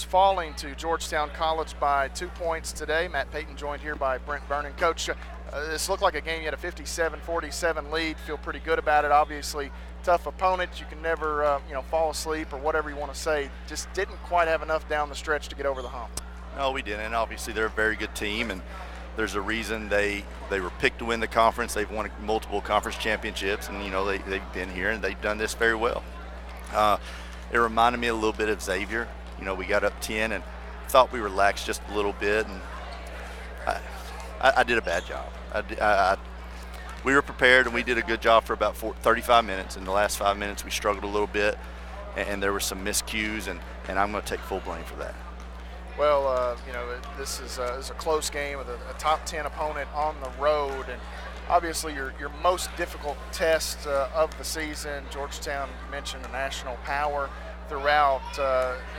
Falling to Georgetown College by 2 points today. Matt Payton joined here by Brent Vernon. Coach, this looked like a game you had a 57-47 lead. Feel pretty good about it. Obviously, tough opponent. You can never, fall asleep or whatever you want to say. Just didn't quite have enough down the stretch to get over the hump. No, we didn't. Obviously, they're a very good team, and there's a reason they were picked to win the conference. They've won multiple conference championships, and they've been here and they've done this very well. It reminded me a little bit of Xavier. We got up 10 and thought we relaxed just a little bit, and I did a bad job. We were prepared, and we did a good job for about 35 minutes. In the last 5 minutes, we struggled a little bit, and there were some miscues, and I'm going to take full blame for that. Well, this is a close game with a top 10 opponent on the road, and obviously your most difficult test of the season. Georgetown, you mentioned, a national power throughout.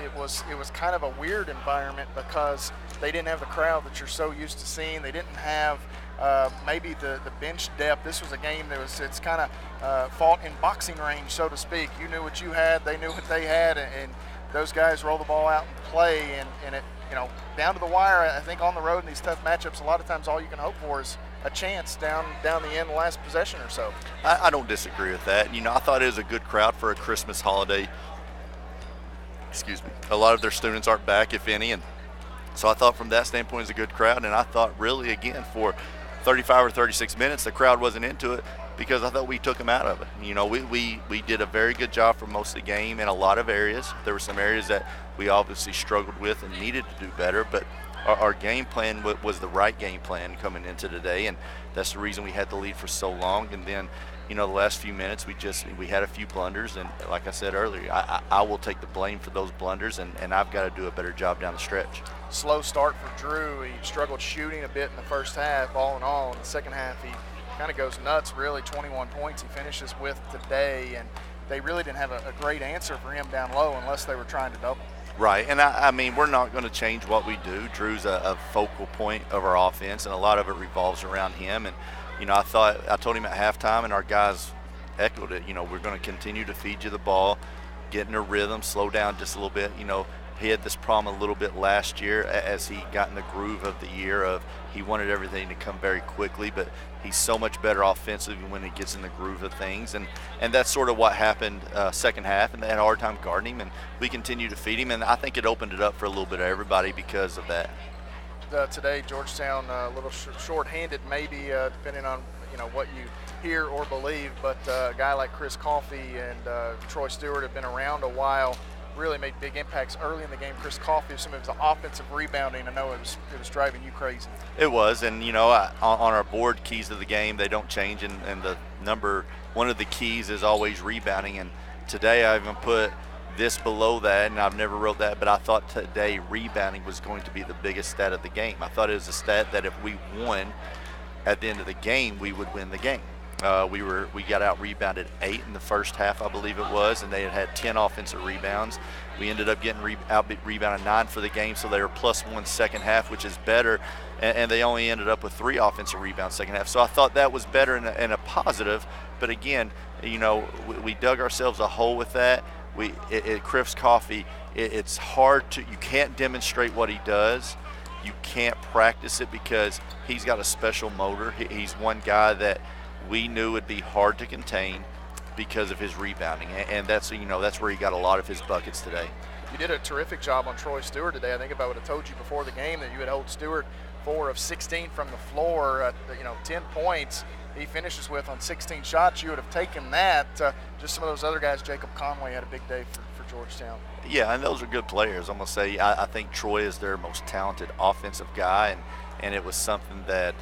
It was kind of a weird environment because they didn't have the crowd that you're so used to seeing. They didn't have maybe the bench depth. This was a game that it's kind of fought in boxing range, so to speak. You knew what you had, they knew what they had, and those guys roll the ball out and play, and it, down to the wire. I think on the road in these tough matchups, a lot of times all you can hope for is a chance down the end, the last possession or so. I don't disagree with that. I thought it was a good crowd for a Christmas holiday. Excuse me. A lot of their students aren't back, if any, and so I thought from that standpoint it was a good crowd. And I thought really, again, for 35 or 36 minutes, the crowd wasn't into it because I thought we took them out of it. We did a very good job for most of the game in a lot of areas. There were some areas that we obviously struggled with and needed to do better, but our game plan was the right game plan coming into today, and that's the reason we had the lead for so long. And then, the last few minutes we had a few blunders, and like I said earlier, I will take the blame for those blunders, and I've got to do a better job down the stretch. Slow start for Drew. He struggled shooting a bit in the first half. All in all, in the second half, he kind of goes nuts, really. 21 points he finishes with today, and they really didn't have a great answer for him down low unless they were trying to double. Right, and I mean, we're not going to change what we do. Drew's a focal point of our offense, and a lot of it revolves around him. And I told him at halftime, and our guys echoed it. We're going to continue to feed you the ball, get in a rhythm, slow down just a little bit. He had this problem a little bit last year as he got in the groove of the year of he wanted everything to come very quickly, but he's so much better offensively when he gets in the groove of things, and that's sort of what happened second half, and they had a hard time guarding him, and we continue to feed him, and I think it opened it up for a little bit of everybody because of that. Today, Georgetown a little short-handed, maybe depending on what you hear or believe, but a guy like Chris Coffey and Troy Stewart have been around a while. Really made big impacts early in the game. Chris Coffey, some of his offensive rebounding, I know it was driving you crazy. It was, and on our board, keys of the game, they don't change, and one of the keys is always rebounding. And today I even put this below that, and I've never wrote that, but I thought today rebounding was going to be the biggest stat of the game. I thought it was a stat that if we won at the end of the game, we would win the game. We got out rebounded 8 in the first half, I believe it was, and they had 10 offensive rebounds. We ended up getting out rebounded 9 for the game, so they were +1 second half, which is better, and they only ended up with 3 offensive rebounds second half. So I thought that was better and a positive, but again, we dug ourselves a hole with that. Chris Coffey, it's hard you can't demonstrate what he does. You can't practice it because he's got a special motor. He's one guy that we knew would be hard to contain because of his rebounding, and that's where he got a lot of his buckets today. You did a terrific job on Troy Stewart today. I think if I would have told you before the game that you would hold Stewart 4 of 16 from the floor at 10 points he finishes with on 16 shots, you would have taken that. Just some of those other guys. Jacob Conway had a big day for Georgetown. Yeah, and those are good players. I'm going to say I think Troy is their most talented offensive guy, and it was something that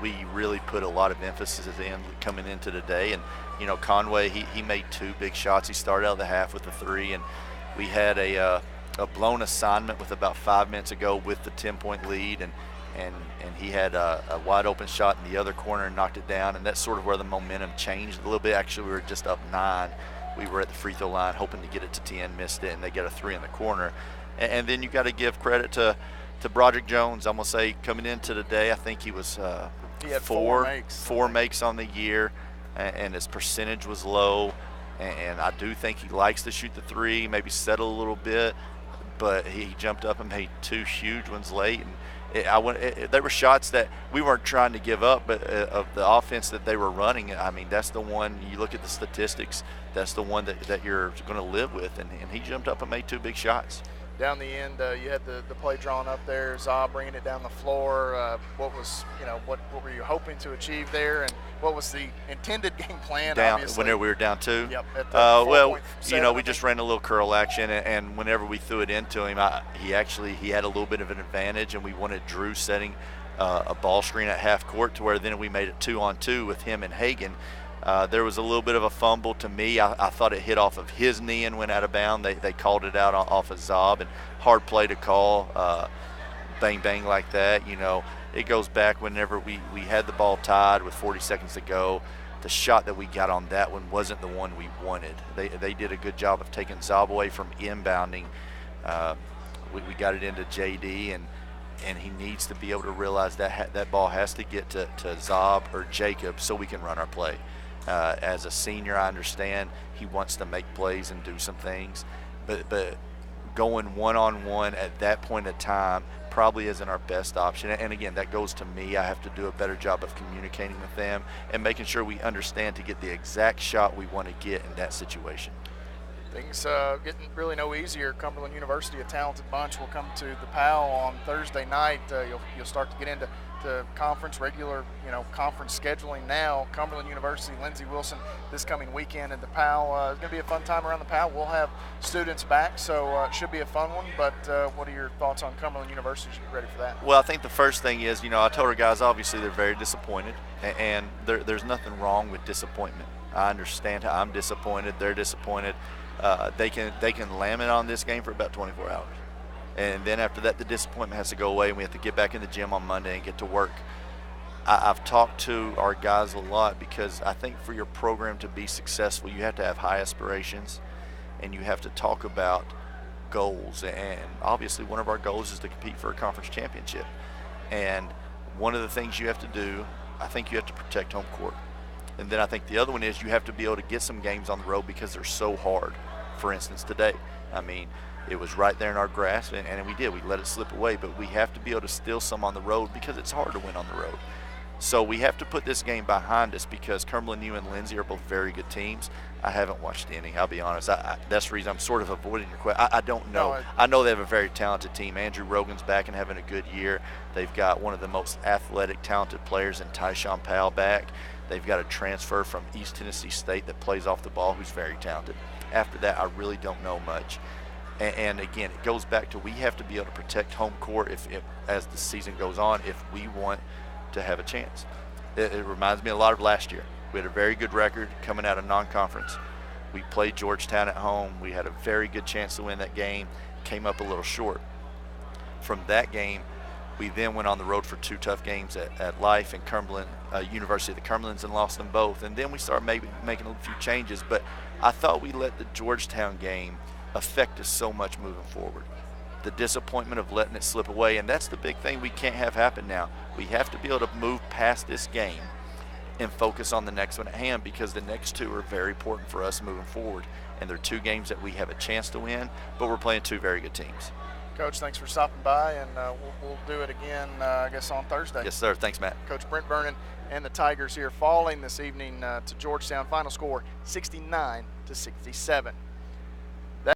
we really put a lot of emphasis in coming into today. And Conway, he made 2 big shots. He started out of the half with a 3, and we had a blown assignment with about 5 minutes ago with the 10-point lead, and he had a wide open shot in the other corner and knocked it down, and that's sort of where the momentum changed a little bit. Actually, we were just up 9. We were at the free throw line hoping to get it to 10, missed it, and they get a 3 in the corner. And then you got to give credit to Broderick Jones. I'm going to say coming into today, I think he was he had four makes on the year, and his percentage was low. And I do think he likes to shoot the 3, maybe settle a little bit. but he jumped up and made 2 huge ones late. And there were shots that we weren't trying to give up, but of the offense that they were running, I mean, that's the one, you look at the statistics, that's the one that you're going to live with. And he jumped up and made 2 big shots. Down the end, you had the play drawn up there, Zob bringing it down the floor. What were you hoping to achieve there, and what was the intended game plan? Whenever we were down 2. Yep. Well, we just ran a little curl action, and whenever we threw it into him, he had a little bit of an advantage, and we wanted Drew setting a ball screen at half court to where then we made it 2-on-2 with him and Hagan. There was a little bit of a fumble to me. I thought it hit off of his knee and went out of bounds. They called it out off of Zob, and hard play to call, bang, bang like that. It goes back whenever we had the ball tied with 40 seconds to go. The shot that we got on that one wasn't the one we wanted. They did a good job of taking Zob away from inbounding. We got it into JD, and he needs to be able to realize that ball has to get to Zob or Jacob so we can run our play. As a senior, I understand he wants to make plays and do some things, but going one-on-one at that point in time probably isn't our best option. And again, that goes to me. I have to do a better job of communicating with them and making sure we understand to get the exact shot we want to get in that situation. Things getting really no easier. Cumberland University, a talented bunch, will come to the PAL on Thursday night. You'll start to get into conference, regular conference scheduling now. Cumberland University, Lindsey Wilson this coming weekend at the PAL. It's going to be a fun time around the PAL. We'll have students back, so it should be a fun one. But what are your thoughts on Cumberland University as you get ready for that? Well, I think the first thing is, I told our guys, obviously they're very disappointed, and there's nothing wrong with disappointment. I understand how I'm disappointed. They're disappointed. They can lament on this game for about 24 hours. And then after that, the disappointment has to go away, and we have to get back in the gym on Monday and get to work. I've talked to our guys a lot because I think for your program to be successful, you have to have high aspirations, and you have to talk about goals. And obviously one of our goals is to compete for a conference championship. And one of the things you have to do, I think you have to protect home court. And then I think the other one is you have to be able to get some games on the road because they're so hard. For instance, today, I mean, it was right there in our grasp, and we did. We let it slip away, but we have to be able to steal some on the road because it's hard to win on the road. So we have to put this game behind us because Cumberland U and Lindsey are both very good teams. I haven't watched any, I'll be honest. That's the reason I'm sort of avoiding your question. I don't know. No, I know they have a very talented team. Andrew Rogan's back and having a good year. They've got one of the most athletic, talented players in Tyshawn Powell back. They've got a transfer from East Tennessee State that plays off the ball who's very talented. After that, I really don't know much. And again, it goes back to we have to be able to protect home court if as the season goes on if we want to have a chance. It reminds me a lot of last year. We had a very good record coming out of non-conference. We played Georgetown at home. We had a very good chance to win that game, came up a little short. From that game, we then went on the road for 2 tough games at Life and Cumberland, University of the Cumberlands, and lost them both. And then we started maybe making a few changes, but I thought we let the Georgetown game affect us so much moving forward. The disappointment of letting it slip away, and that's the big thing we can't have happen now. We have to be able to move past this game and focus on the next one at hand because the next 2 are very important for us moving forward. And they're 2 games that we have a chance to win, but we're playing 2 very good teams. Coach, thanks for stopping by, and we'll do it again, I guess, on Thursday. Yes, sir. Thanks, Matt. Coach Brent Vernon and the Tigers here falling this evening to Georgetown. Final score 69-67.